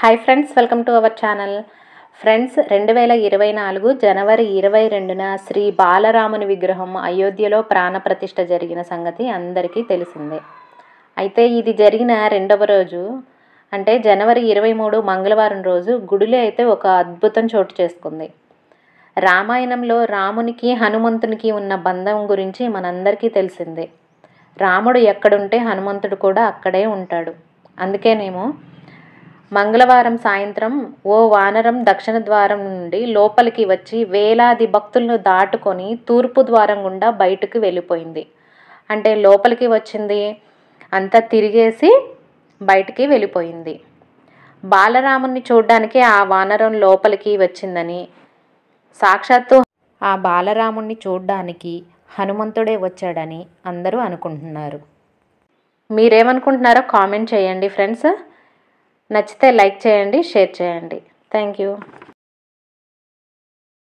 Hi friends, welcome to our channel. Friends, 2024 జనవరి 22న శ్రీ బాలరాముని విగ్రహం అయోధ్యలో ప్రాణప్రతిష్ఠ జరిగిన సంగతి అందరికీ తెలిసిందే. అయితే ఇది జరిగిన రెండవ రోజు అంటే జనవరి 23 మంగళవారం రోజు గుడిలో అయితే ఒక అద్భుతం చోటు చేసుకుంది. రామాయణంలో రామునికి హనుమంతునికి ఉన్న బంధం గురించి మనందరికీ తెలిసిందే. రాముడు ఎక్కడుంటే హనుమంతుడు కూడా అక్కడే ఉంటాడు. అందుకేనేమో మంగళవారం సాయంత్రం ఓ వానరం దక్షిణ ద్వారం నుండి లోపలికి వచ్చి వేలాది భక్తులను దాటుకొని తూర్పు ద్వారం గుండా బయటకు వెళ్ళిపోయింది. అంటే లోపలికి వచ్చింది, అంతా తిరిగేసి బయటికి వెళ్ళిపోయింది. బాలరాముని చూడ్డానికి ఆ వానరం లోపలికి వచ్చిందని, సాక్షాత్తు ఆ బాలరాముణ్ణి చూడ్డానికి హనుమంతుడే వచ్చాడని అందరూ అనుకుంటున్నారు. మీరేమనుకుంటున్నారో కామెంట్ చేయండి ఫ్రెండ్స్. నచ్చితే లైక్ చేయండి, షేర్ చేయండి. Thank you.